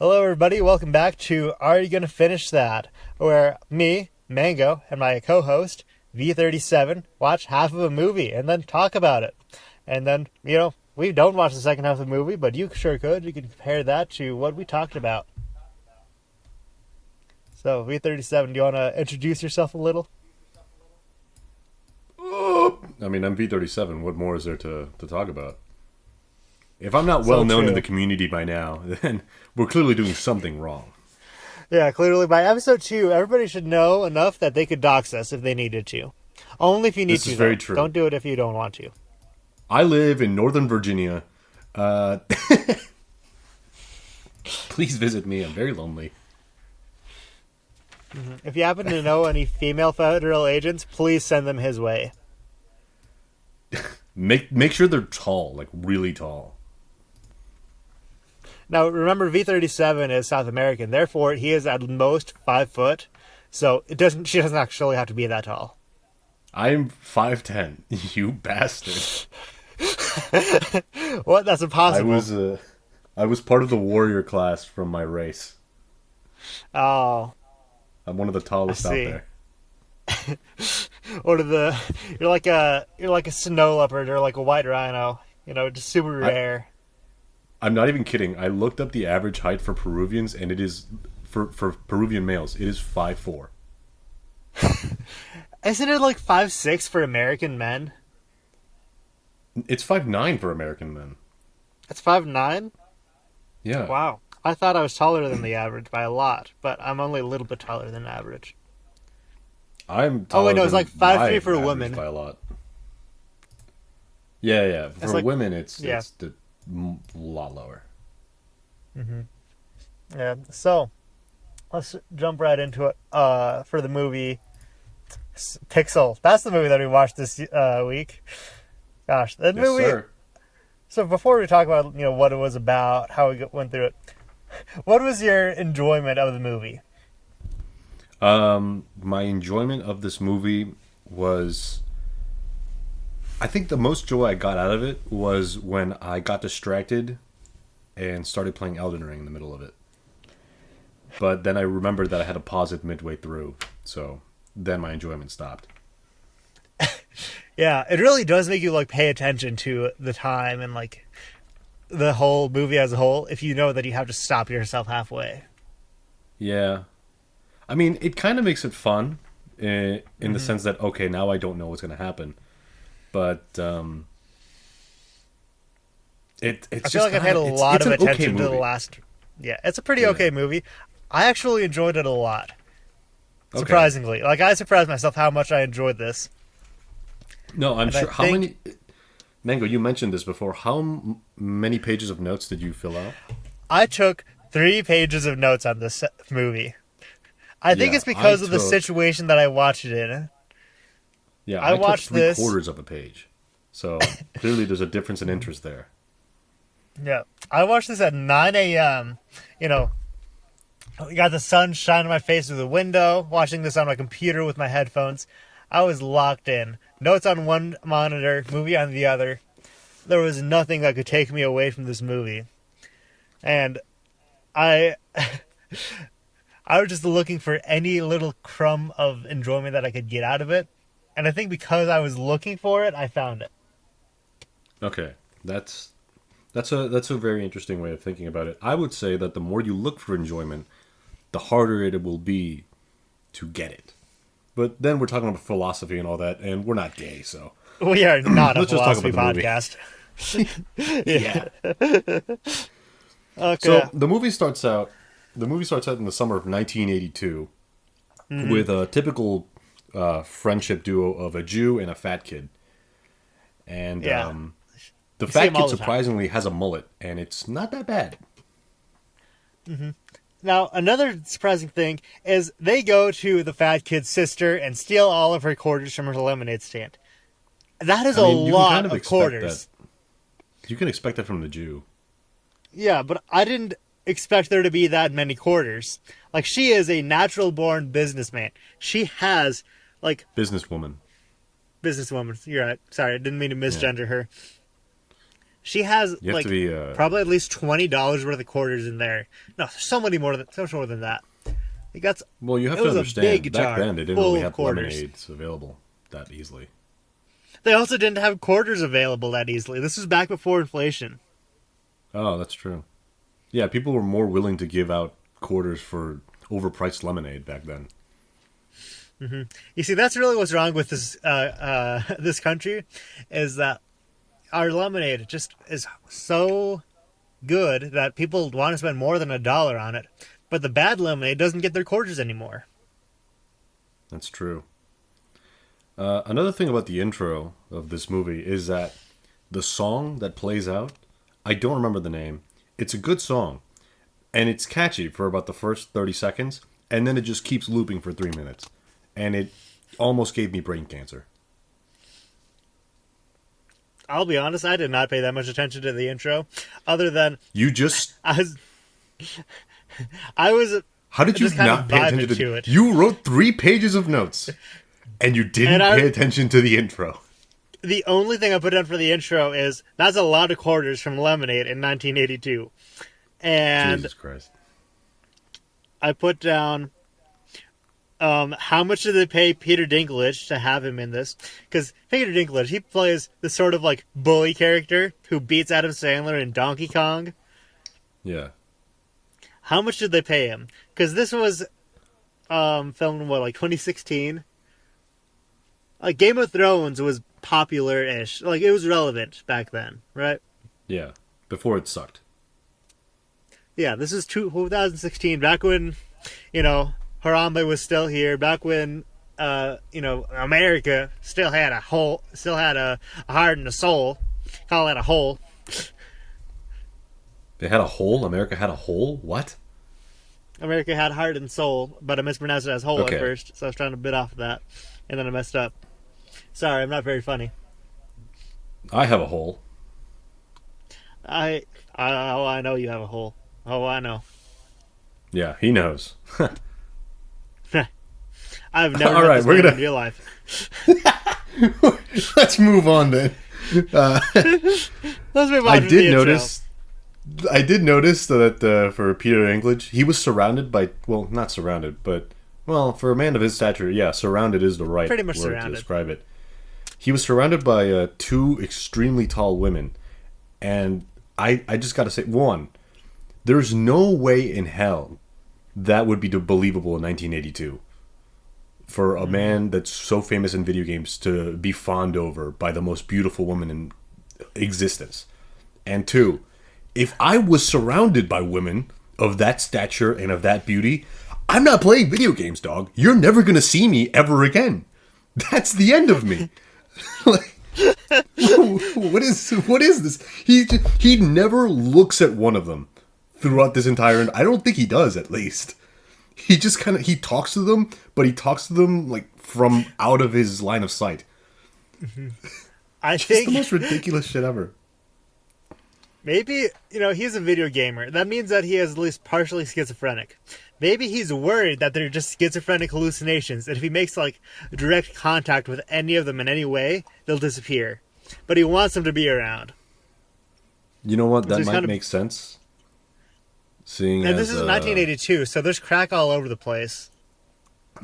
Hello, everybody. Welcome back to Are You Gonna Finish That? Where me, Mango, and my co-host, V37, watch half of a movie and then talk about it. And then, we don't watch the second half of the movie, but you sure could. You can compare that to what we talked about. So, V37, do you want to introduce yourself a little? I'm V37. What more is there to talk about? If I'm not well known in the community by now, then we're clearly doing something wrong. Yeah, clearly by episode 2, everybody should know enough that they could dox us if they needed to. Only if you need to. This is very true. Don't do it if you don't want to. I live in Northern Virginia. Please visit me. I'm very lonely. Mm-hmm. If you happen to know any female federal agents, please send them his way. Make sure they're tall, like really tall. Now, remember, V37 is South American. Therefore, he is at most 5 foot. So she doesn't actually have to be that tall. I'm 5'10". You bastard. What? That's impossible. I was part of the warrior class from my race. Oh. I'm one of the tallest out there. You're like a snow leopard or like a white rhino. Just super rare. I'm not even kidding. I looked up the average height for Peruvians, and it is for Peruvian males. It is 5'4". Isn't it like 5'6" for American men? It's 5'9" for American men. It's 5'9"? Yeah. Wow. I thought I was taller than the average by a lot, but I'm only a little bit taller than average. I'm taller it's like 5'3" for women by a lot. Yeah. For women, it's a lot lower. Mm-hmm. Yeah. So let's jump right into it. For the movie Pixel, that's the movie that we watched this week. Gosh, that movie. Sir. So before we talk about what it was about, how we went through it, what was your enjoyment of the movie? My enjoyment of this movie was, I think the most joy I got out of it was when I got distracted and started playing Elden Ring in the middle of it. But then I remembered that I had to pause it midway through, so then my enjoyment stopped. Yeah, it really does make you pay attention to the time and the whole movie as a whole if you know that you have to stop yourself halfway. Yeah. I mean, it kind of makes it fun in the sense that, okay, now I don't know what's going to happen. But it's I feel like I've had a lot of attention to the last... Yeah, it's a pretty okay movie. I actually enjoyed it a lot. Surprisingly. Okay. I surprised myself how much I enjoyed this. No, I'm sure. How many... Mango, you mentioned this before. How many pages of notes did you fill out? I took 3 pages of notes on this movie. I think it's because of the situation that I watched it in. Yeah, I watched took 3/4 of a page. So clearly there's a difference in interest there. Yeah. I watched this at 9 a.m. You got the sun shining on my face through the window, watching this on my computer with my headphones. I was locked in. Notes on one monitor, movie on the other. There was nothing that could take me away from this movie. And I was just looking for any little crumb of enjoyment that I could get out of it. And I think because I was looking for it, I found it. Okay. That's a very interesting way of thinking about it. I would say that the more you look for enjoyment, the harder it will be to get it. But then we're talking about philosophy and all that, and we're not gay, so... We are not a philosophy podcast. Yeah. Okay. So the movie starts out in the summer of 1982 with a typical friendship duo of a Jew and a fat kid. And the fat kid surprisingly has a mullet, and it's not that bad. Mm-hmm. Now, another surprising thing is they go to the fat kid's sister and steal all of her quarters from her lemonade stand. That is a lot of quarters. You can expect that from the Jew. Yeah, but I didn't expect there to be that many quarters. She is a natural-born businessman. She has, Businesswoman. You're right. Sorry, I didn't mean to misgender her. She has You have like to be. probably at least $20 worth of quarters in there. No, so much more than that. It got Well, you have it to was a understand. big Back jar then, they didn't full really of have quarters. lemonades available that easily. They also didn't have quarters available that easily. This was back before inflation. Oh, that's true. Yeah, people were more willing to give out quarters for overpriced lemonade back then. You see, that's really what's wrong with this this country, is that our lemonade just is so good that people want to spend more than $1 on it. But the bad lemonade doesn't get their quarters anymore. That's true. Another thing about the intro of this movie is that the song that plays out, I don't remember the name. It's a good song, and it's catchy for about the first 30 seconds, and then it just keeps looping for 3 minutes. And it almost gave me brain cancer. I'll be honest, I did not pay that much attention to the intro, other than You just. I was, I was How did you just kind not of pay vibing attention to it. You wrote 3 pages of notes, and you didn't And pay attention to the intro. The only thing I put down for the intro is that's a lot of quarters from Lemonade in 1982, and Jesus Christ. I put down how much did they pay Peter Dinklage to have him in this? Because Peter Dinklage, he plays the sort of like bully character who beats Adam Sandler in Donkey Kong. Yeah. How much did they pay him? Because this was filmed in what, like 2016? Like Game of Thrones was popular-ish. Like it was relevant back then, right? Yeah. Before it sucked. Yeah, this is 2016, back when, Harambe was still here, back when, America still had a heart and a soul. Call that a hole. They had a hole? America had a hole? What? America had heart and soul, but I mispronounced it as hole Okay. at first, so I was trying to bit off of that, and then I messed up. Sorry, I'm not very funny. I have a hole. I know you have a hole. Oh, I know. Yeah, he knows. I've never All met right, this we're man gonna- in real life. Let's move on then. Let's move on I to the did intro. notice. I did notice that for Peter Dinklage, he was surrounded by, well, not surrounded, but, well, for a man of his stature, yeah, surrounded is the right Pretty much word surrounded. to describe it. He was surrounded by 2 extremely tall women, and I just got to say, one, there's no way in hell that would be believable in 1982 for a man that's so famous in video games to be fawned over by the most beautiful woman in existence. And 2, if I was surrounded by women of that stature and of that beauty, I'm not playing video games, dog. You're never going to see me ever again. That's the end of me. Like, what is this? He never looks at one of them throughout this entire. I don't think he does, at least. He just he talks to them, but he talks to them like from out of his line of sight. I It's think the most ridiculous shit ever. maybe, he's a video gamer. That means that he is at least partially schizophrenic. Maybe he's worried that they're just schizophrenic hallucinations, and if he makes, like, direct contact with any of them in any way, they'll disappear. But he wants them to be around. You know what? So That he's might kinda- make sense. Seeing And as, this is 1982, so there's crack all over the place.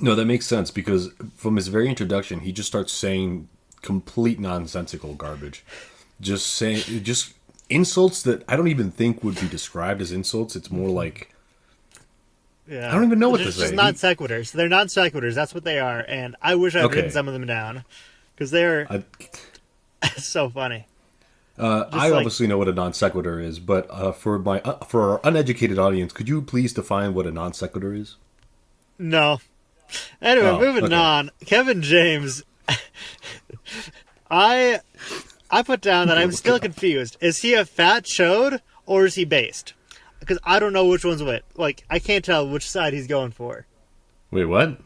No, that makes sense because from his very introduction, he just starts saying complete nonsensical garbage. Just insults that I don't even think would be described as insults. It's more like, Yeah. I don't even know what to Just say. non sequiturs. They're non sequiturs. That's what they are. And I wish I'd Okay. written some of them down. Because they're I so funny. I like- obviously know what a non sequitur is, but for our uneducated audience, could you please define what a non sequitur is? No. Anyway, Oh, moving okay. on. Kevin James. I put down that I'm still confused. Is he a fat chode or is he based? Because I don't know which one's which. Like, I can't tell which side he's going for. Wait, what?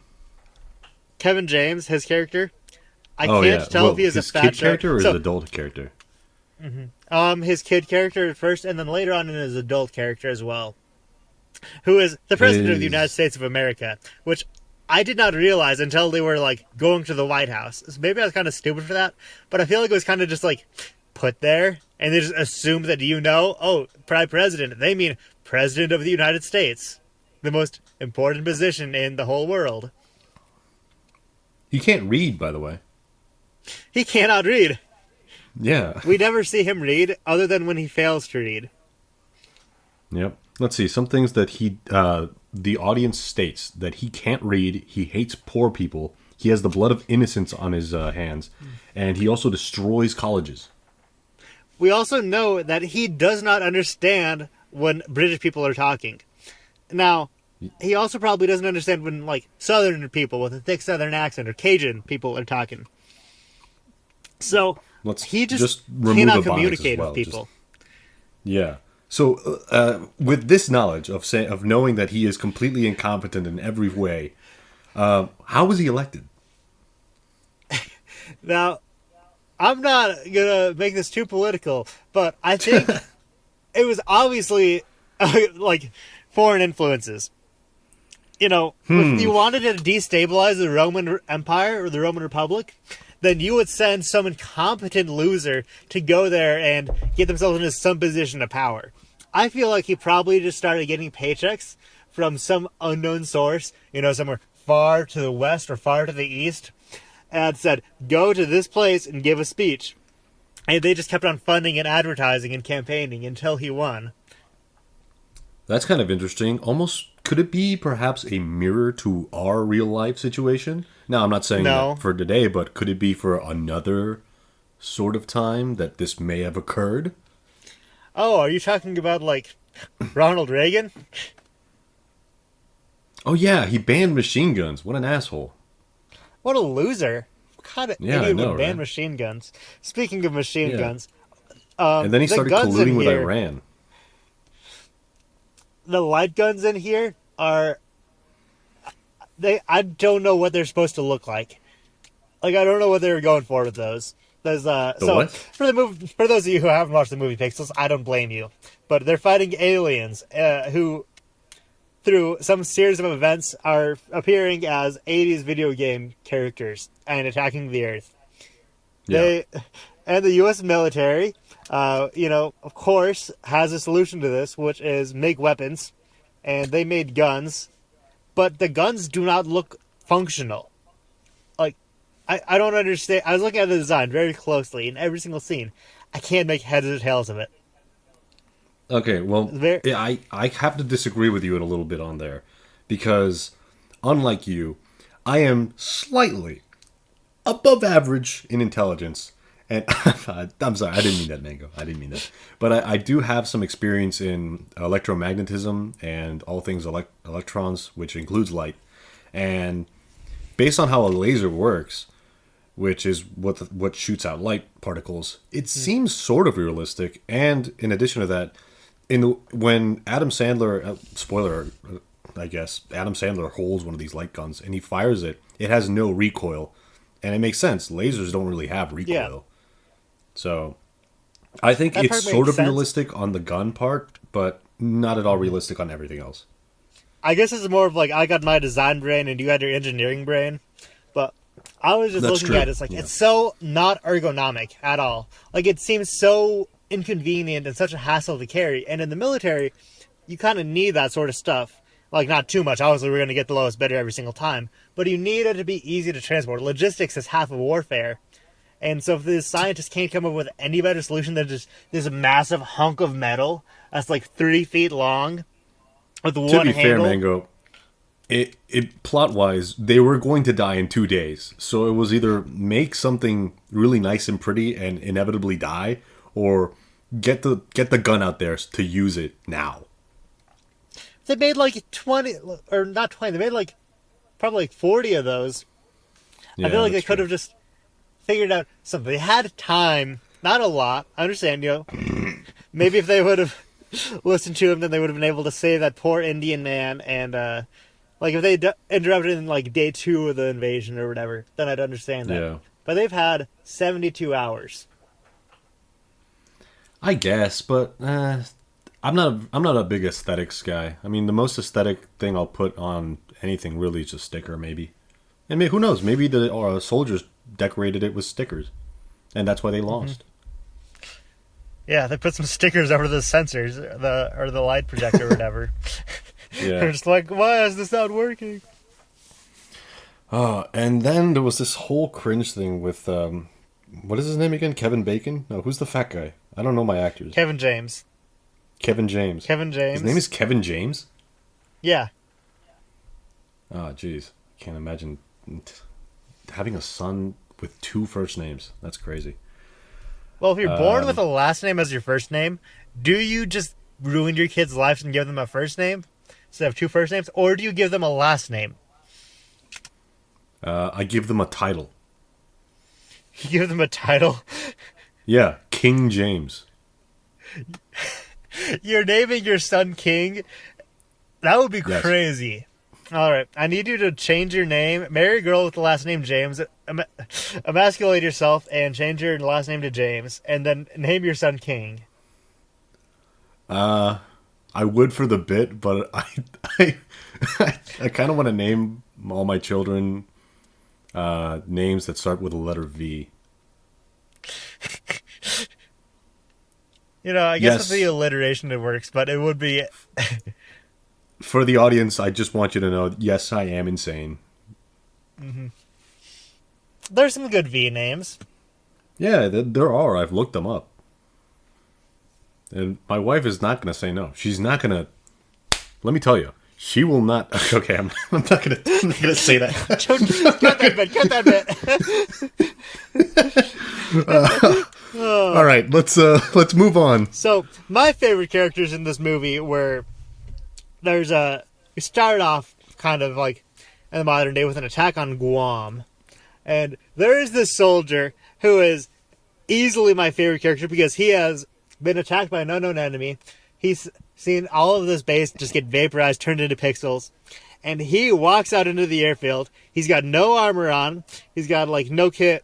Kevin James, his character. I Oh can't yeah, tell well, if he is a his fat kid chode. character or his So, adult character? his kid character at first, and then later on in his adult character as well. Who is the president of the His- United States of America, which I did not realize until they were, like, going to the White House. So maybe I was kind of stupid for that, but I feel like it was kind of just, like, put there, and they just assume that you know, oh, Prime President, they mean President of the United States, the most important position in the whole world. He can't read, by the way. He cannot read. Yeah. We never see him read, other than when he fails to read. Yep. Let's see. Some things that the audience states that he can't read. He hates poor people. He has the blood of innocence on his hands, and he also destroys colleges. We also know that he does not understand when British people are talking. Now, he also probably doesn't understand when, like, Southern people with a thick Southern accent or Cajun people are talking. So, he just cannot communicate with people. Yeah. So, with this knowledge of knowing that he is completely incompetent in every way, how was he elected? Now, I'm not gonna make this too political, but I think it was obviously like foreign influences. You know, if you wanted to destabilize the Roman Empire or the Roman Republic, then you would send some incompetent loser to go there and get themselves into some position of power. I feel like he probably just started getting paychecks from some unknown source, you know, somewhere far to the west or far to the east, and said, go to this place and give a speech. And they just kept on funding and advertising and campaigning until he won. That's kind of interesting. Almost, could it be perhaps a mirror to our real life situation? Now, I'm not saying that for today, but could it be for another sort of time that this may have occurred? Oh, are you talking about, like, Ronald Reagan? Oh, yeah, he banned machine guns. What an asshole. What a loser. What kind of idiot would ban machine guns? Speaking of machine guns... and then he started colluding with Iran. The light guns in here are... I don't know what they're supposed to look like. Like, I don't know what they were going for with those. There's what? For those of you who haven't watched the movie Pixels, I don't blame you. But they're fighting aliens who, through some series of events, are appearing as 80s video game characters and attacking the Earth. Yeah. And the U.S. military, of course, has a solution to this, which is make weapons. And they made guns. But the guns do not look functional. Like, I don't understand. I was looking at the design very closely in every single scene. I can't make heads or tails of it. Okay, well, I have to disagree with you a little bit on there. Because, unlike you, I am slightly above average in intelligence. And I'm sorry, I didn't mean that, Mango. I didn't mean that. But I do have some experience in electromagnetism and all things electrons, which includes light. And based on how a laser works, which is what shoots out light particles, it seems sort of realistic. And in addition to that, when Adam Sandler, spoiler, I guess, Adam Sandler holds one of these light guns and he fires it, it has no recoil. And it makes sense. Lasers don't really have recoil. Yeah. So, I think it's sort of realistic on the gun part, but not at all realistic on everything else. I guess it's more of like, I got my design brain and you had your engineering brain. But I was just looking at it, it's like, it's so not ergonomic at all. Like, it seems so inconvenient and such a hassle to carry. And in the military, you kind of need that sort of stuff. Like, not too much. Obviously, we're going to get the lowest bidder every single time. But you need it to be easy to transport. Logistics is half of warfare. And so if the scientists can't come up with any better solution than just this massive hunk of metal that's like 3 feet long with one handle. To be fair, Mango, it plot-wise, they were going to die in 2 days. So it was either make something really nice and pretty and inevitably die, or get the gun out there to use it now. They made like 20, or not 20, they made like probably like 40 of those. Yeah, I feel like they could have just figured out something. They had time, not a lot. I understand, maybe if they would have listened to him, then they would have been able to save that poor Indian man. And like if they interrupted in like day 2 of the invasion or whatever, then I'd understand that. Yeah. But they've had 72 hours. I guess, but I'm not a big aesthetics guy. I mean, the most aesthetic thing I'll put on anything really is a sticker, maybe. And maybe, who knows? Maybe the soldiers decorated it with stickers, and that's why they lost. Yeah, they put some stickers over the sensors, the light projector or whatever. They're Yeah. just like, why is this not working? And then there was this whole cringe thing with what is his name again? Kevin Bacon? No, who's the fat guy? I don't know my actors. Kevin James. Kevin James. Kevin His name James. is Kevin James? Yeah. Oh, jeez. Can't imagine having a son with two first names. That's crazy. Well, if you're born with a last name as your first name, do you just ruin your kid's life and give them a first name instead of two first names, or do you give them a last name? I give them a title. You give them a title. Yeah, King James. You're naming your son King. That would be Yes. crazy. All right, I need you to change your name. Marry a girl with the last name James. Emasculate yourself and change your last name to James, and then name your son King. I would for the bit, but I, I kind of want to name all my children names that start with the letter V. You know, I guess Yes. with the alliteration it works, but it would be. For the audience, I just want you to know, yes, I am insane. There's some good V names. Yeah, there are. I've looked them up. And my wife is not going to say no. She's not going to. Let me tell you, she will not. Okay, I'm not going to say that. Cut that bit. Cut that bit. All right, let's move on. So my favorite characters in this movie were we start off kind of like in the modern day with an attack on Guam, and there is this soldier who is easily my favorite character because he has been attacked by an unknown enemy. He's seen all of this base just get vaporized, turned into pixels, and he walks out into the airfield. He's got no armor on. He's got like no kit.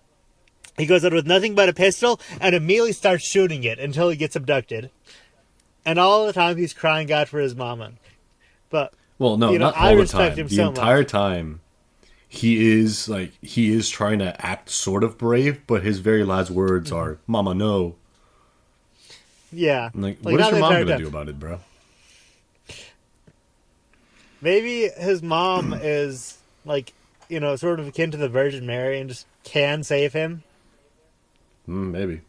He goes out with nothing but a pistol and immediately starts shooting it until he gets abducted. And all the time he's crying out for his mama. But Well, no, you know, not I all the respect time. him The so entire much. time, he is trying to act sort of brave, but his very last words are "Mama, no." Yeah. I'm like, Like, what is not your the mom entire gonna time. do about it, bro? Maybe his mom is like, you know, sort of akin to the Virgin Mary and just can save him. Maybe.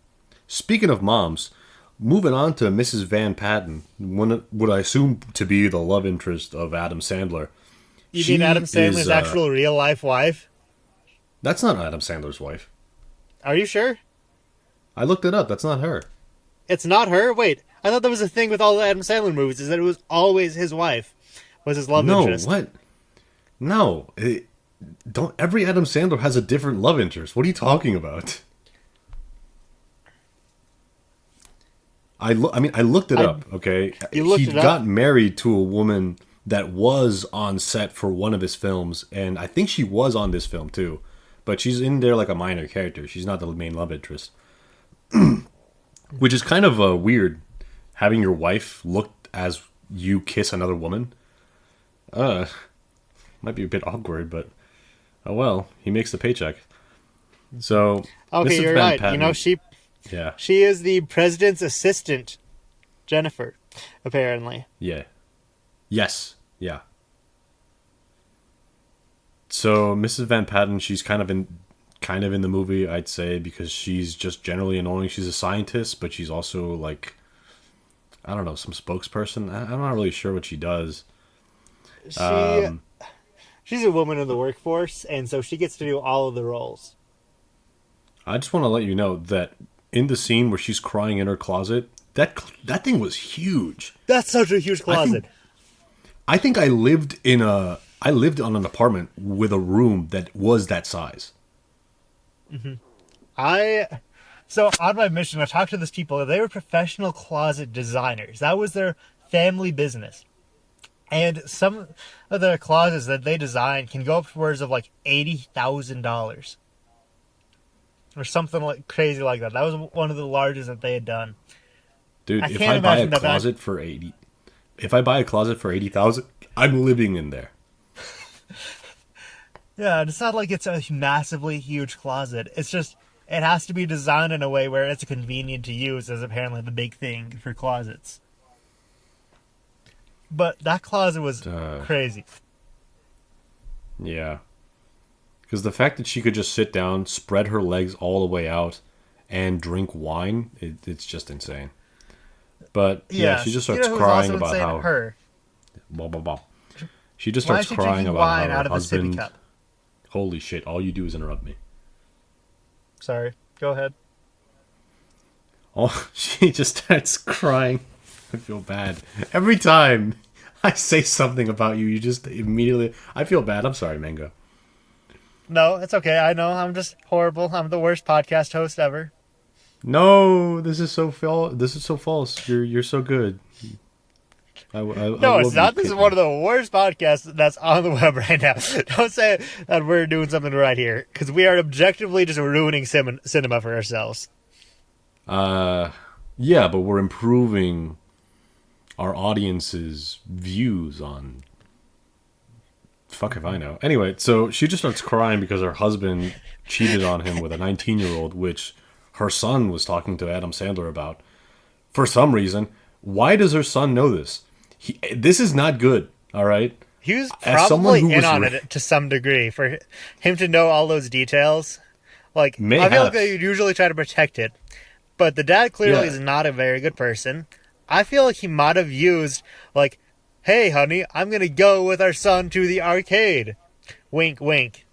Speaking of moms, moving on to Mrs. Van Patten, what I assume to be the love interest of Adam Sandler. You She mean Adam Sandler's is, actual real life wife? That's not Adam Sandler's wife. Are you sure? I looked it up. That's not her. It's not her? Wait, I thought that was the thing with all the Adam Sandler movies, is that it was always his wife. Was his love No, interest. what? No, don't. Every Adam Sandler has a different love interest. What are you talking about? I looked it up. Okay, You looked he it up? got married to a woman that was on set for one of his films, and I think she was on this film too, but she's in there like a minor character. She's not the main love interest, which is kind of weird. Having your wife look as you kiss another woman, might be a bit awkward, but oh well. He makes the paycheck. So Okay, Mrs. you're Van right. Patten- You know, Yeah, she is the president's assistant, Jennifer, apparently. yeah, yes, yeah. So Mrs. Van Patten, she's kind of in the movie, I'd say, because she's just generally annoying. She's a scientist, but she's also like, I don't know, some spokesperson. I'm not really sure what she does. She's a woman in the workforce, and so she gets to do all of the roles. I just want to let you know that in the scene where she's crying in her closet, that thing was huge. That's such a huge closet. I think I lived on an apartment with a room that was that size. So on my mission, I talked to these people. They were professional closet designers. That was their family business. And some of the closets that they designed can go upwards of like $80,000. Or something like crazy like that. That was one of the largest that they had done. Dude, I if can't I buy a imagine that closet for 80, if I buy a closet for 80,000, I'm living in there. Yeah, it's not like it's a massively huge closet. It's just it has to be designed in a way where it's convenient to use, as apparently the big thing for closets. But that closet was crazy. Yeah. Because the fact that she could just sit down, spread her legs all the way out, and drink wine, it's just insane. But yeah, Yeah, she just you starts know who's crying also about insane? how Her. blah blah blah. She just Why is starts she crying drinking about wine how her out of a sippy husband. cup? Holy shit! All you do is interrupt me. Sorry, go ahead. Oh, she just starts crying. I feel bad every time I say something about you. You just immediately. I feel bad. I'm sorry, Mango. No, it's okay. I know I'm just horrible. I'm the worst podcast host ever. No, this is so This is so false. You're so good. I No, it's love you, not. This is one kitten. of the worst podcasts that's on the web right now. Don't say that we're doing something right here, because we are objectively just ruining cinema for ourselves. Yeah, but we're improving our audience's views on. Fuck if I know. Anyway, so she just starts crying because her husband cheated on him with a 19-year-old, which her son was talking to Adam Sandler about. For some reason, why does her son know this? This is not good. All right. He was As someone probably who in was on it to some degree. For him to know all those details, like may I feel like have. they usually try to protect it, but the dad clearly Yeah. is not a very good person. I feel like he might have used like, "Hey, honey, I'm gonna go with our son to the arcade." Wink, wink.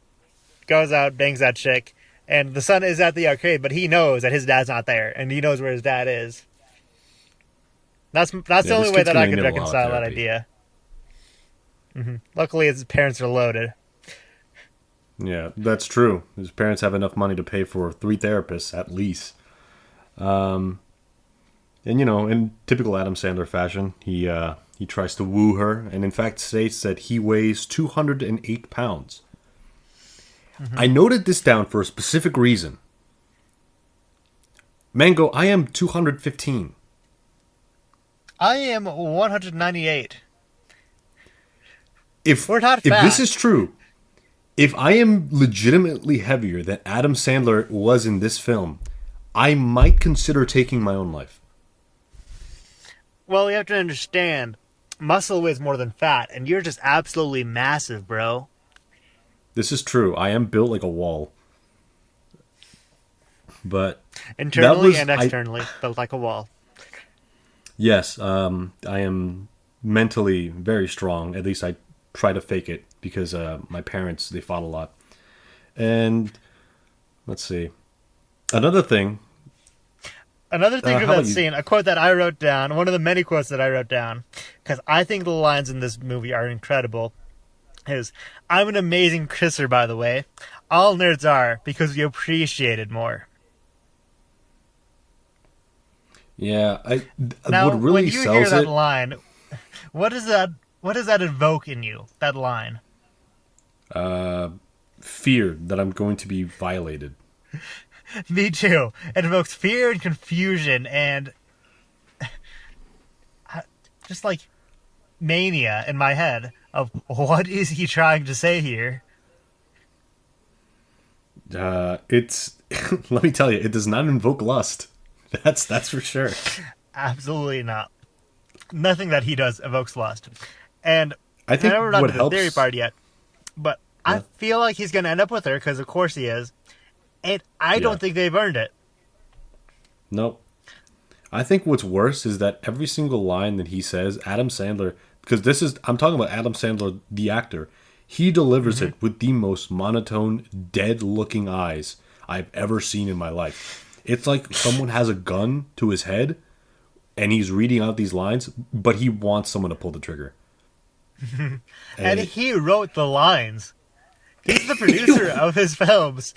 Goes out, bangs that chick, and the son is at the arcade, but he knows that his dad's not there, and he knows where his dad is. That's the Yeah, this only way kid's that I gonna could need a lot of reconcile that therapy. idea. Luckily, his parents are loaded. Yeah, that's true. His parents have enough money to pay for 3 therapists at least. And in typical Adam Sandler fashion, he tries to woo her, and in fact states that he weighs 208 pounds. I noted this down for a specific reason. Mango, I am 215. I am 198. If We're not if this fat. is true, if I am legitimately heavier than Adam Sandler was in this film, I might consider taking my own life. Well, you have to understand, muscle weighs more than fat, and you're just absolutely massive, bro. This is true. I am built like a wall. But Internally and I externally, built like a wall. yes, I am mentally very strong. At least I try to fake it because my parents they fought a lot. And let's see, another thing. Another thing from How that about you? scene, a quote that I wrote down, one of the many quotes that I wrote down, because I think the lines in this movie are incredible, is, "I'm an amazing kisser, by the way. All nerds are, because we appreciate it more." Yeah, Now, what really when you hear sells that it. line, what does that evoke in you, that line? Fear that I'm going to be violated. Me too. It evokes fear and confusion and just like mania in my head of what is he trying to say here? It's let me tell you, it does not invoke lust. That's for sure. Absolutely not. Nothing that he does evokes lust. And I I think never done what to the theory helps. part yet, but I Yeah. feel like he's going to end up with her because of course he is. And I Yeah. don't think they've earned it. Nope. I think what's worse is that every single line that he says, Adam Sandler, because I'm talking about Adam Sandler, the actor, he delivers it with the most monotone, dead looking eyes I've ever seen in my life. It's like someone has a gun to his head and he's reading out these lines, but he wants someone to pull the trigger. And And he wrote the lines. He's the producer of his films.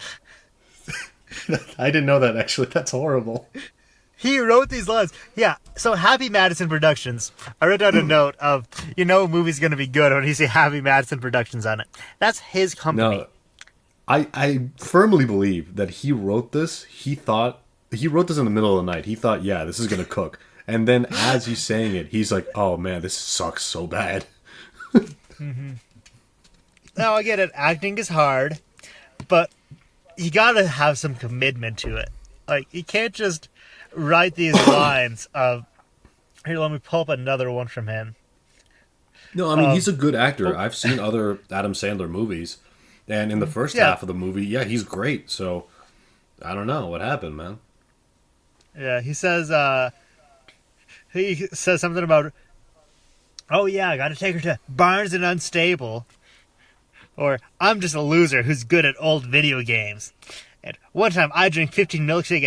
I didn't know that actually. That's horrible. He wrote these lines. Yeah, so Happy Madison Productions. I wrote down a note of, a movie's going to be good when you see Happy Madison Productions on it. That's his company. No, I firmly believe that he wrote this. He wrote this in the middle of the night. He thought, yeah, this is gonna cook. And then as he's saying it, he's like, oh man, this sucks so bad. Now, I get it. Acting is hard. But you gotta have some commitment to it. Like, you can't just write these lines of, here, let me pull up another one from him. No, I mean, he's a good Oh, actor. I've seen other Adam Sandler movies, and in the first yeah, half of the movie, yeah, he's great. So I don't know what happened, man. yeah, he says something about, oh yeah, I gotta take her to Barnes and Unstable. Or, I'm just a loser who's good at old video games. And one time I drank 15 milkshakes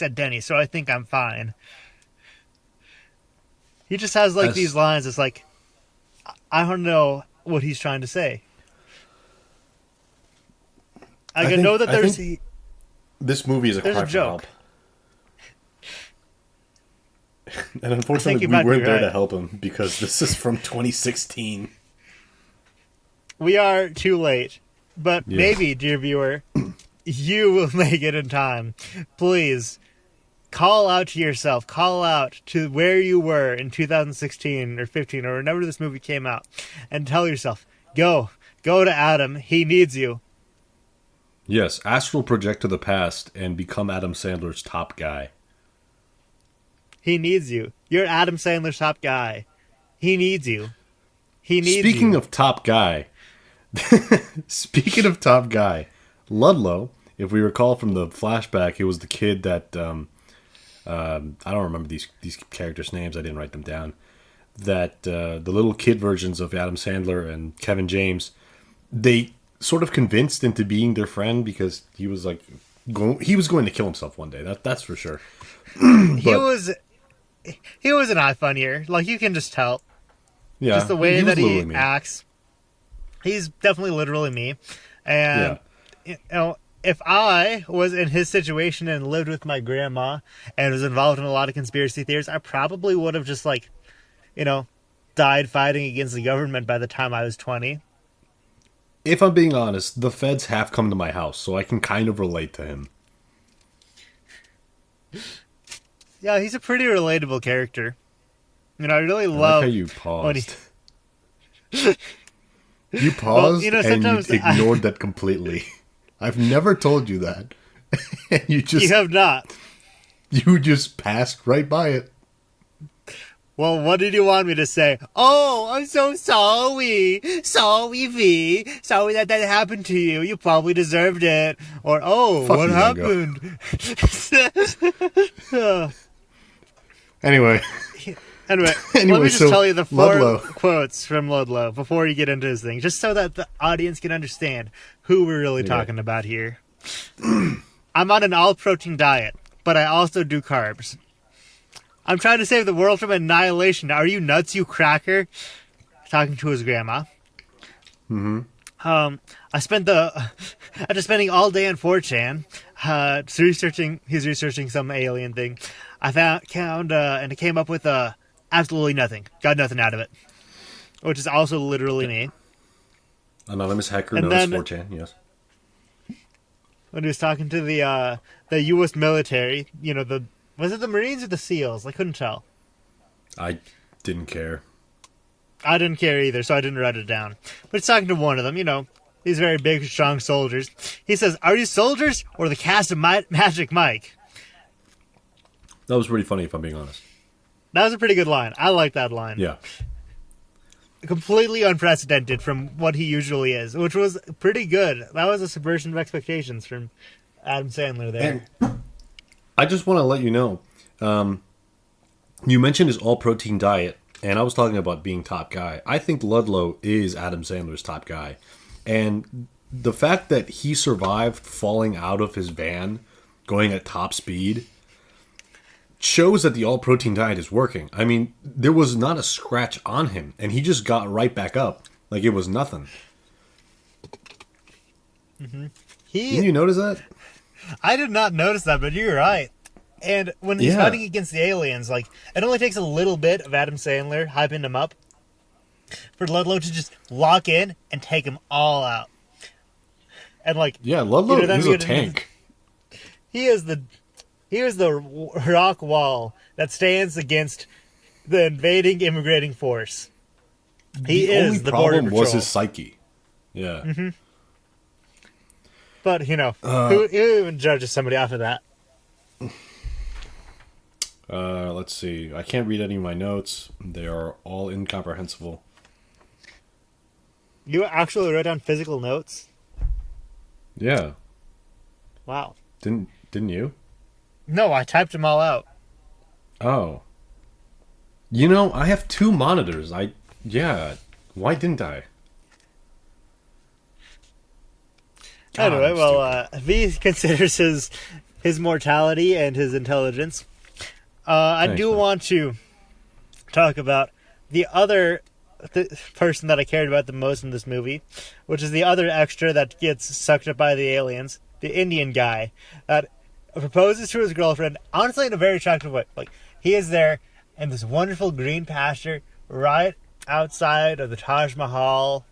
at Denny's, so I think I'm fine. He just has like these As lines. It's like, I don't know what he's trying to say. I I know think that I think this movie is a there's a cry for help, joke. and I think unfortunately, you we might be weren't there to right. help him because this is from 2016. We are too late. But Yeah. maybe, dear viewer, you will make it in time. Please, call out to yourself. Call out to where you were in 2016 or 15 or whenever this movie came out. And tell yourself, go. Go to Adam. He needs you. Yes, astral project to the past and become Adam Sandler's top guy. He needs you. You're Adam Sandler's top guy. He needs you. He needs Speaking you. of top guy, speaking of top guy, Ludlow, if we recall from the flashback, it was the kid that I don't remember these characters' names. I didn't write them down. That the little kid versions of Adam Sandler and Kevin James, they sort of convinced into being their friend because he was like he was going to kill himself one day. That's for sure. He But was he was an iFunnier. Like, you can just tell. Just yeah, the he way was that literally he me. acts. He's definitely literally me. Yeah. And, you know, if I was in his situation and lived with my grandma and was involved in a lot of conspiracy theories, I probably would have just, like, you know, died fighting against the government by the time I was 20. If I'm being honest, the feds have come to my house, so I can kind of relate to him. Yeah, he's a pretty relatable character. You know, I really I like how love you when he. paused. You Well, paused you know, and you sometimes ignored that completely. I've never told you that. And you have not. you just passed right by it. Well, what did you want me to say? Oh, I'm so sorry. Sorry, V. Sorry that happened to you. You probably deserved it. Or, oh, Fuck what you, Mango. happened? Anyway, Anyway, let anyway, me just so tell you the four Ludlow. quotes from Ludlow before you get into his thing, just so that the audience can understand who we're really Okay. talking about here. I'm on an all-protein diet, but I also do carbs. I'm trying to save the world from annihilation. Are you nuts, you cracker? Talking to his grandma. After spending all day on 4chan, he's researching some alien thing. I found and it came up with absolutely nothing. Got nothing out of it. Which is also literally me. Anonymous hacker And known as then 4chan, yes. when he was talking to the U.S. military, you know, was it the Marines or the SEALs? I couldn't tell. I didn't care. I didn't care either, so I didn't write it down. But he's talking to one of them, you know, these very big, strong soldiers. He says, "Are you soldiers or the cast of Magic Mike?" That was pretty funny, if I'm being honest. That was a pretty good line. I like that line. Yeah. Completely unprecedented from what he usually is, which was pretty good. That was a subversion of expectations from Adam Sandler there. And I just want to let you know, you mentioned his all-protein diet, and I was talking about being top guy. I think Ludlow is Adam Sandler's top guy. And the fact that he survived falling out of his van, going at top speed, shows that the all-protein diet is working. I mean, there was not a scratch on him, and he just got right back up like it was nothing. Didn't you notice that? I did not notice that, but you're right. And when he's Yeah. fighting against the aliens, like, it only takes a little bit of Adam Sandler hyping him up for Ludlow to just lock in and take them all out. And, like, Yeah, Ludlow you know, then is we a get- tank. he is the rock wall that stands against the invading immigrating force. He The is only the border problem was patrol. his psyche. Yeah. But who even judges somebody off of that? Let's see. I can't read any of my notes. They are all incomprehensible. You actually wrote down physical notes? Yeah. Wow. Didn't you? No, I typed them all out. Oh. I have two monitors. Yeah. Why didn't I? God, Anyway, I'm well, V considers his mortality and his intelligence. I Thanks, do man. want to talk about the other person that I cared about the most in this movie, which is the other extra that gets sucked up by the aliens, the Indian guy that proposes to his girlfriend, honestly in a very attractive way. Like, he is there in this wonderful green pasture right outside of the Taj Mahal.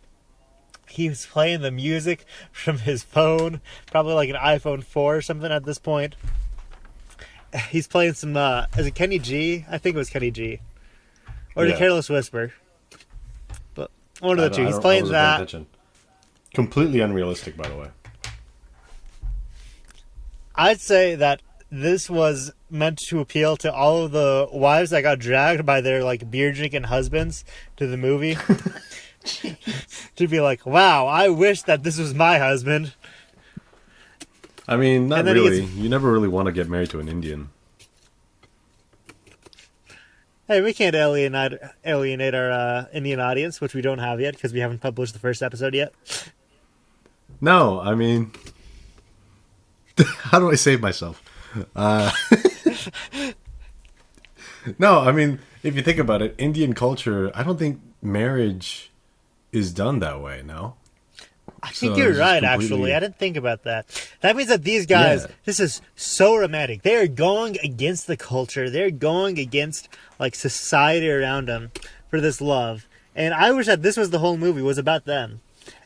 He's playing the music from his phone, probably like an iPhone 4 or something at this point. He's playing some, is it Kenny G? I think it was Kenny G. Or the Yeah. Careless Whisper. But one of the two. He's I playing wasn't paying that. attention. Completely unrealistic, by the way. I'd say that this was meant to appeal to all of the wives that got dragged by their like beer drinking husbands to the movie. To be like, wow, I wish that this was my husband. I mean, not And then he really. gets- You never really want to get married to an Indian. Hey, we can't alienate our Indian audience, which we don't have yet because we haven't published the first episode yet. No, I mean, how do I save myself? No, I mean, if you think about it, Indian culture, I don't think marriage is done that way, no? I think So you're it's just right, completely- actually. I didn't think about that. That means that these guys, Yeah. this is so romantic. They are going against the culture. They're going against, like, society around them for this love. And I wish that this was the whole movie, was about them.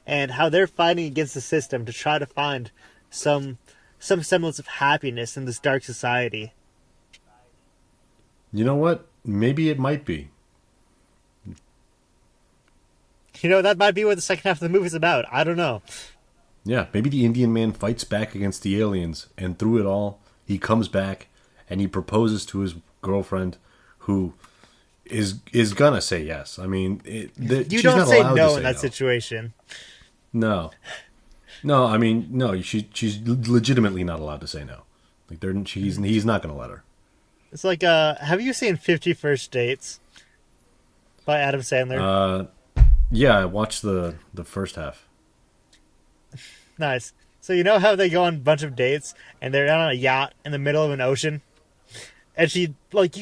And how they're fighting against the system to try to find some semblance of happiness in this dark society. You know what? Maybe it might be. That might be what the second half of the movie's about. I don't know. Yeah, maybe the Indian man fights back against the aliens, and through it all, he comes back and he proposes to his girlfriend, who is gonna say yes. I mean, You she's don't not say allowed to no say in that no. situation. No, I mean, no. She's legitimately not allowed to say no. Like, he's not gonna let her. It's like, have you seen 50 First Dates by Adam Sandler? Yeah, I watched the first half. Nice. So you know how they go on a bunch of dates and they're on a yacht in the middle of an ocean? And you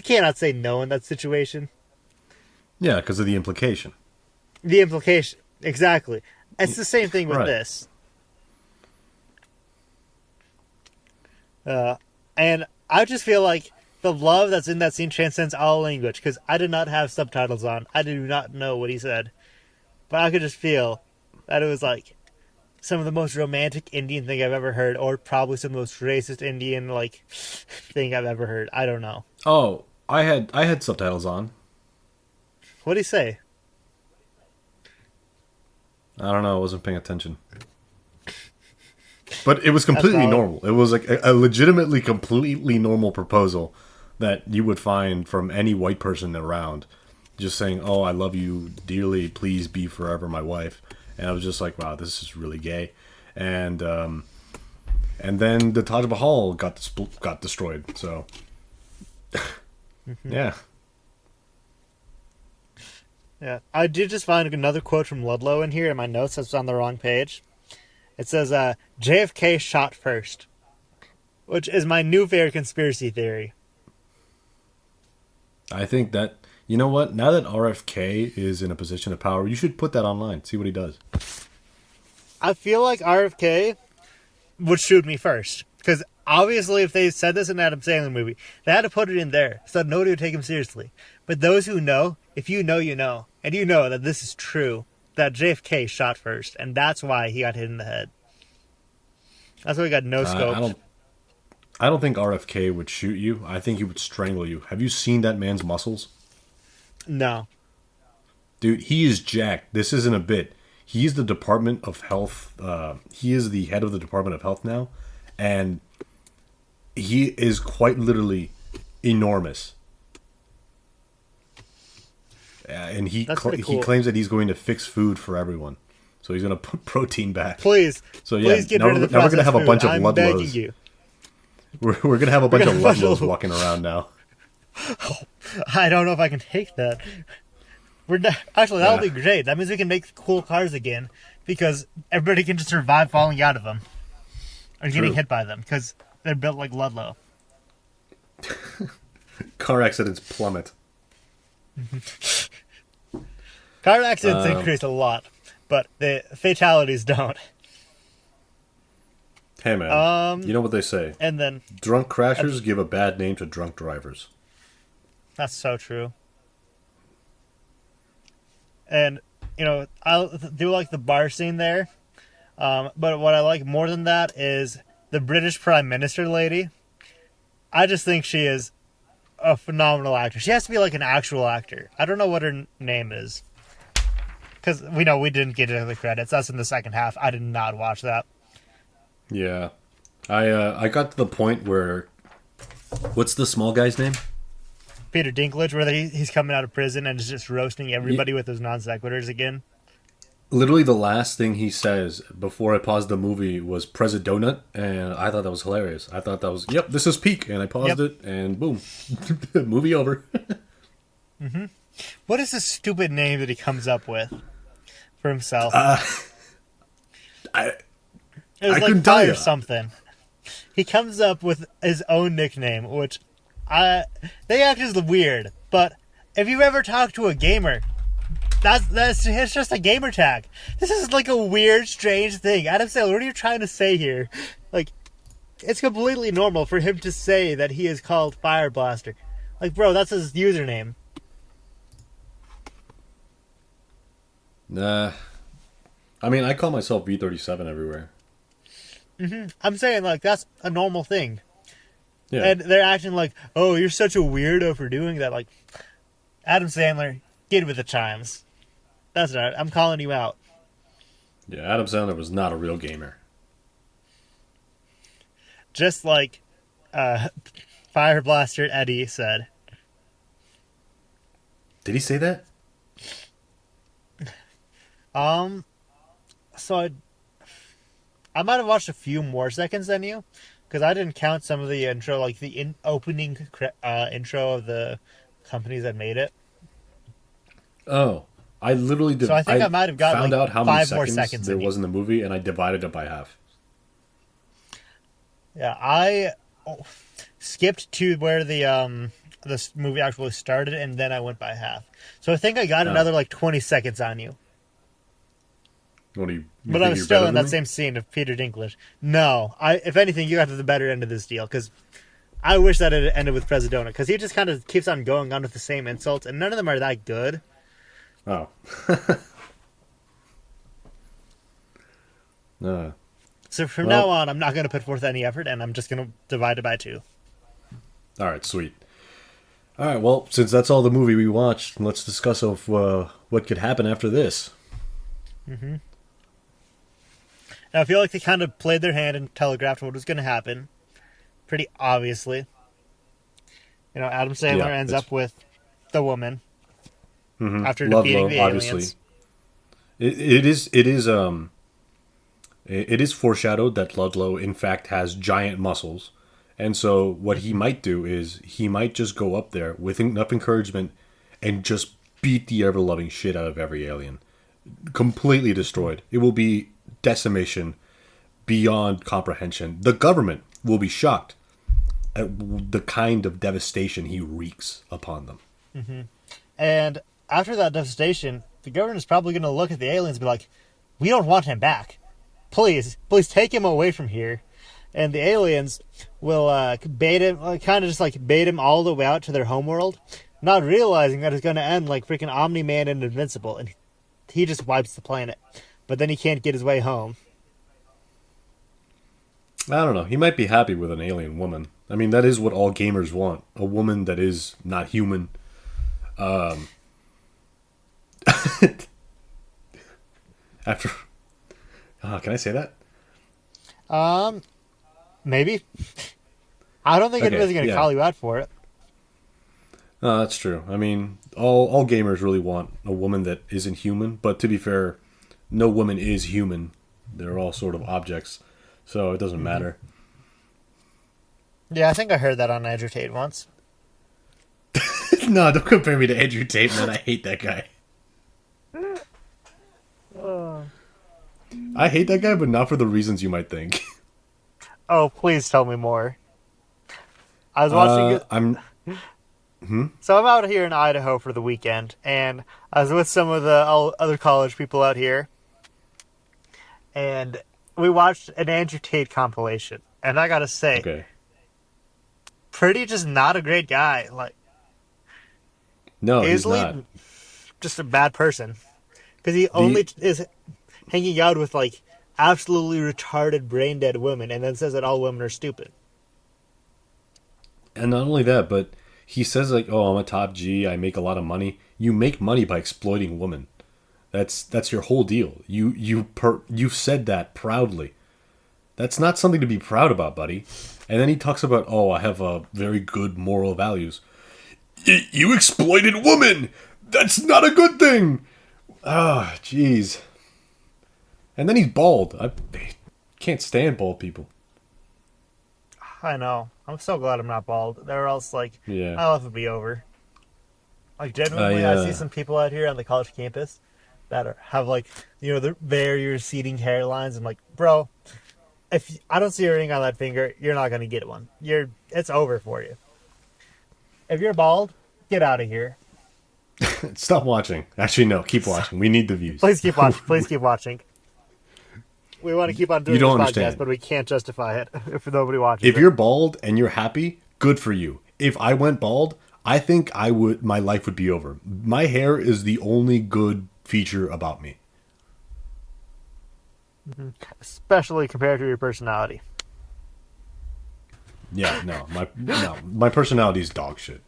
cannot say no in that situation. Yeah, because of the implication. The implication. Exactly. It's the same thing with Right. this. And I just feel like the love that's in that scene transcends all language, because I did not have subtitles on. I do not know what he said. But I could just feel that it was like some of the most romantic Indian thing I've ever heard, or probably some of the most racist Indian thing I've ever heard. I don't know. Oh, I had subtitles on. What did he say? I don't know. I wasn't paying attention. But it was completely probably- normal. It was like a legitimately completely normal proposal that you would find from any white person around. Just saying, "Oh, I love you dearly. Please be forever my wife." And I was just like, "Wow, this is really gay." And then the Taj Mahal got destroyed. So, yeah. Yeah, I did just find another quote from Ludlow in here in my notes that's on the wrong page. It says, JFK shot first, which is my new favorite conspiracy theory. I think that, you know what? Now that RFK is in a position of power, you should put that online. See what he does. I feel like RFK would shoot me first. Because obviously if they said this in an Adam Sandler movie, they had to put it in there so that nobody would take him seriously. But those who know, if you know, you know. And you know that this is true. That JFK shot first. And that's why he got hit in the head. That's why he got no scope. I don't think RFK would shoot you. I think he would strangle you. Have you seen that man's muscles? No. Dude, he is jacked. This isn't a bit. He's the Department of Health. He is the head of the Department of Health now, and he is quite literally enormous. And That's pretty he cool. claims that he's going to fix food for everyone. So he's going to put protein back. Please, So yeah, please get now, rid of the now we're going to processed have a food. bunch of I'm begging Ludlows. you. We're going to have a bunch of gonna have a bunch Ludlows of- walking around now. I don't know if I can take that. Actually, that would Yeah. be great. That means we can make cool cars again because everybody can just survive falling out of them or getting True. hit by them because they're built like Ludlow. Car accidents plummet. Car accidents increase a lot, but the fatalities don't. Hey man, you know what they say? And then Drunk crashers give a bad name to drunk drivers. that's so true. And I do like the bar scene there, but what I like more than that is the British Prime Minister lady. I just think she is a phenomenal actor. She has to be like an actual actor. I don't know what her name is. Because we didn't get into the credits. That's in the second half. I did not watch that. Yeah, I got to the point where, what's the small guy's name? Peter Dinklage, where he's coming out of prison and is just roasting everybody with his non sequiturs again. Literally, the last thing he says before I paused the movie was "Press a donut," and I thought that was hilarious. I thought that was, yep, this is peak, and I paused it, and boom, movie over. What is this stupid name that he comes up with for himself? I It was I like couldn't tell Fire ya. something. He comes up with his own nickname, which they act as weird. But if you ever talk to a gamer, it's just a gamer tag. This is like a weird, strange thing. Adam Sandler, what are you trying to say here? Like, it's completely normal for him to say that he is called Fire Blaster. Like, bro, that's his username. Nah, I mean, I call myself V37 everywhere. I'm saying, like, that's a normal thing. Yeah, And they're acting like, oh, you're such a weirdo for doing that. Like, Adam Sandler, get with the chimes. That's right. I'm calling you out. yeah. Adam Sandler was not a real gamer. Just like Fire Blaster Eddie said. Did he say that? So I might have watched a few more seconds than you, because I didn't count some of the intro, like the opening intro of the companies that made it. Oh, I literally did. So I think I might have got, found like, out how many 5 more seconds seconds there than you. was in the movie, and I divided it by half. Yeah, I skipped to where the this movie actually started, and then I went by half. So I think I got Oh. another like 20 seconds on you. What do you? But think I was you're still better in than that me? same scene of Peter Dinklage. No, if anything, you got to the better end of this deal, because I wish that it ended with Presidona, because he just kind of keeps on going on with the same insults, and none of them are that good. Oh. So from Well- now on, I'm not going to put forth any effort, and I'm just going to divide it by 2. All right, sweet. All right, well, since that's all the movie we watched, let's discuss of what could happen after this. Now, I feel like they kind of played their hand and telegraphed what was going to happen, pretty obviously. Adam Sandler Yeah, ends it's- up with the woman after Ludlow, defeating the obviously. aliens. It is foreshadowed that Ludlow, in fact, has giant muscles. And so what he might do is he might just go up there with enough encouragement and just beat the ever-loving shit out of every alien. Completely destroyed. It will be decimation beyond comprehension. The government will be shocked at the kind of devastation he wreaks upon them. And after that devastation, the government is probably going to look at the aliens and be like, we don't want him back. Please take him away from here. And the aliens will bait him, kind of just like bait him all the way out to their homeworld, not realizing that it's going to end like freaking Omni-Man and Invincible, and he just wipes the planet. But then he can't get his way home. I don't know. He might be happy with an alien woman. I mean, that is what all gamers want. A woman that is not human. After, can I say that? Um, maybe. I don't think Okay, anybody's gonna yeah. call you out for it. No, that's true. I mean, all gamers really want a woman that isn't human. But to be fair, no woman is human. They're all sort of objects, so it doesn't Hmm. matter. Yeah, I think I heard that on Andrew Tate once. No, don't compare me to Andrew Tate, man. I hate that guy. Uh, I hate that guy, but not for the reasons you might think. oh, please tell me more. I was watching it. I'm. So I'm out here in Idaho for the weekend, and I was with some of the other college people out here, and we watched an Andrew Tate compilation. And I gotta say, Okay. pretty just not a great guy. Like, No, he's not. easily just a bad person. Because he The only is hanging out with, like, absolutely retarded, brain dead women, and then says that all women are stupid. And not only that, but he says like, "Oh, I'm a top G. I make a lot of money." You make money by exploiting women. That's your whole deal. You said that proudly. That's not something to be proud about, buddy. And then he talks about, "Oh, I have a very good moral values." You exploited women. That's not a good thing. Ah, jeez. And then he's bald. I can't stand bald people. I know. I'm so glad I'm not bald. Or else, like, Yeah. my life would be over. Like, I genuinely, I see some people out here on the college campus that have, like, the very receding hairlines. I'm like, bro, if I don't see a ring on that finger, you're not gonna get one. It's over for you. If you're bald, get out of here. stop watching. Actually, no, keep watching. We need the views. Please keep watching. Please keep watching. We want to keep on You doing this don't podcast, understand. but we can't justify it if nobody watches If it. you're bald and you're happy, good for you. If I went bald, I think I would. My life would be over. My hair is the only good feature about me. Especially compared to your personality. Yeah, my personality is dog shit.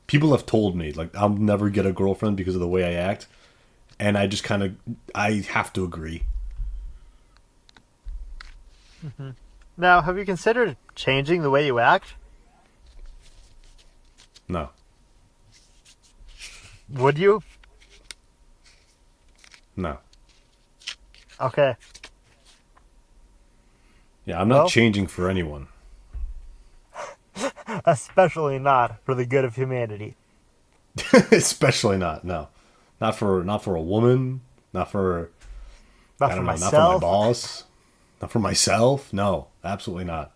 People have told me like I'll never get a girlfriend because of the way I act, and I just kind of I have to agree. Now, have you considered changing the way you act? No, Would you? no. Okay. Yeah, I'm not Well, changing for anyone. especially not for the good of humanity. Especially not. No, not for a woman. Not for Not I for don't know. Not for my myself. boss. Not for myself. No, absolutely not.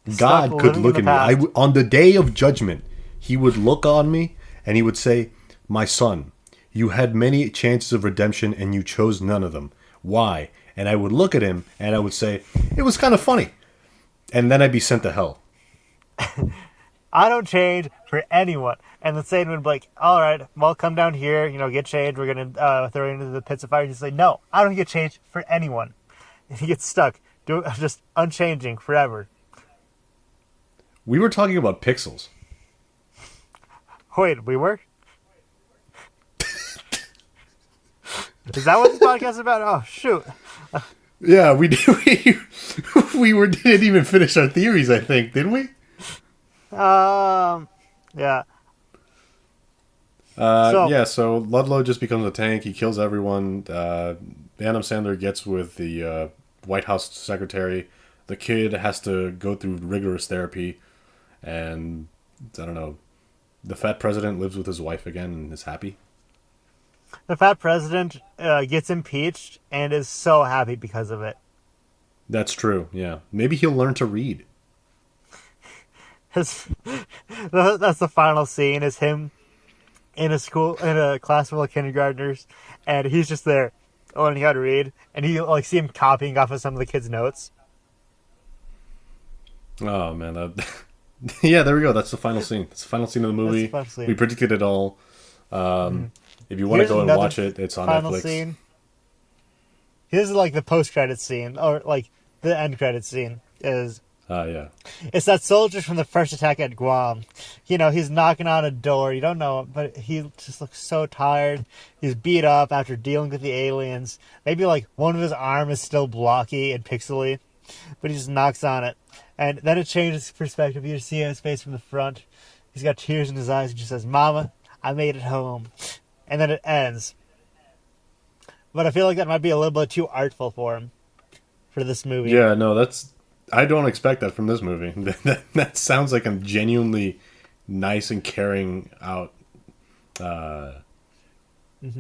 Stop God could living in look the at me. past. On the day of judgment, he would look on me and he would say, "My son, you had many chances of redemption and you chose none of them. Why?" And I would look at him and I would say, "It was kind of funny." And then I'd be sent to hell. I don't change for anyone. And the Satan would be like, all right, well, come down here, get changed. We're going to throw you into the pits of fire. He's like, no, I don't get changed for anyone. And he gets stuck, just unchanging forever. We were talking about pixels. Wait, we were? Is that what this podcast is about? Oh, shoot. Yeah, we did. Didn't even finish our theories. I think, didn't we? Yeah. Yeah. So Ludlow just becomes a tank. He kills everyone. Adam Sandler gets with the White House secretary. The kid has to go through rigorous therapy, and I don't know. The fat president lives with his wife again and is happy. The fat president gets impeached and is so happy because of it. That's true. Yeah, maybe he'll learn to read. His, that's the final scene is him in a class full of kindergartners, and he's just there learning how to read, and you like see him copying off of some of the kids' notes. Oh man, that. Yeah, there we go. That's the final scene. That's the final scene of the movie. That's the final scene. We predicted it all. If you want to Here's go and another watch it, it's on final Netflix. scene. Here's like the post-credit scene, or like the end credit scene is Yeah. It's that soldier from the first attack at Guam. You know, he's knocking on a door. You don't know him, but he just looks so tired. He's beat up after dealing with the aliens. Maybe like one of his arm is still blocky and pixely, but he just knocks on it. And then it changes perspective. You see his face from the front. He's got tears in his eyes. He just says, "Mama, I made it home." And then it ends. But I feel like that might be a little bit too artful for him, for this movie. Yeah, no, that's. I don't expect that from this movie. That sounds like a genuinely nice and caring out That's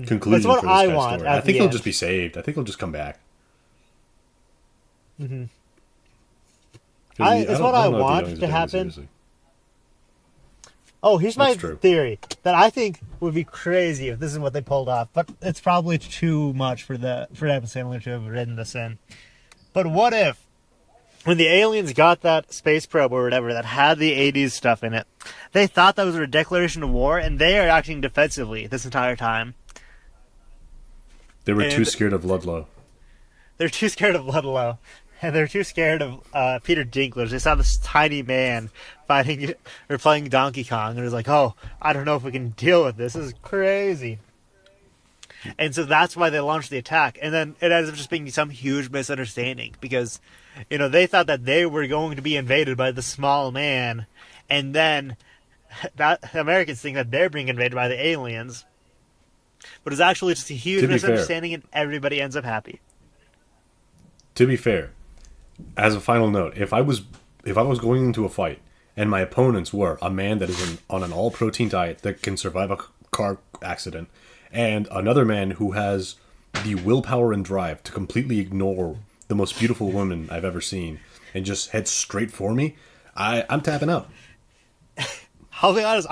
conclusion what for this I guy's want story. at I think the he'll end. just be saved. I think he'll just come back. It's what I know if the want aliens to take him happen. seriously. Oh, here's my That's true. theory that I think would be crazy if this is what they pulled off, but it's probably too much for Adam Sandler to have written this in. But what if, when the aliens got that space probe or whatever that had the '80s stuff in it, they thought that was a declaration of war, and they are acting defensively this entire time. They were too And scared of Ludlow. they're too scared of Ludlow, and they're too scared of Peter Dinklage. They saw this tiny man fighting or playing Donkey Kong, and it was like, "Oh, I don't know if we can deal with this. This is crazy." And so that's why they launched the attack. And then it ends up just being some huge misunderstanding because, you know, they thought that they were going to be invaded by the small man, and then that Americans think that they're being invaded by the aliens. But it's actually just a huge To be fair, misunderstanding, and everybody ends up happy. to be fair, as a final note, if I was going into a fight and my opponents were a man that is on an all protein diet that can survive a car accident, and another man who has the willpower and drive to completely ignore the most beautiful woman I've ever seen and just head straight for me, I'm tapping out. I'll be honest,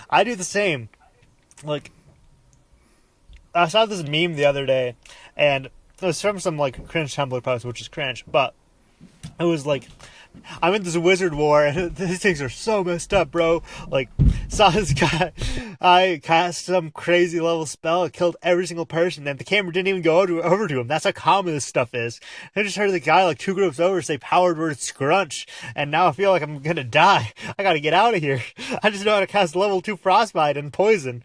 I do the same. Like, I saw this meme the other day, and it was from some like cringe Tumblr post, which is cringe, but it was like, I'm in this wizard war, and these things are so messed up, bro. Like, saw this guy, I cast some crazy level spell, it killed every single person, and the camera didn't even go over to him. That's how common this stuff is. I just heard the guy like two groups over say powered word scrunch, and now I feel like I'm gonna die. I gotta get out of here. I just know how to cast level 2 frostbite and poison.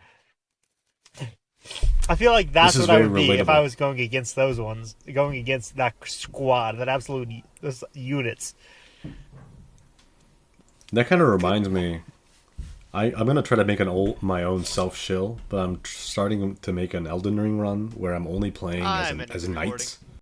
I feel like that's This is what I very would be if I relatable. was going against those ones, going against that squad, that absolute those units. That kind of reminds me. I'm gonna try to make my own self shill, but I'm starting to make an Elden Ring run where I'm only playing I'm as a knight,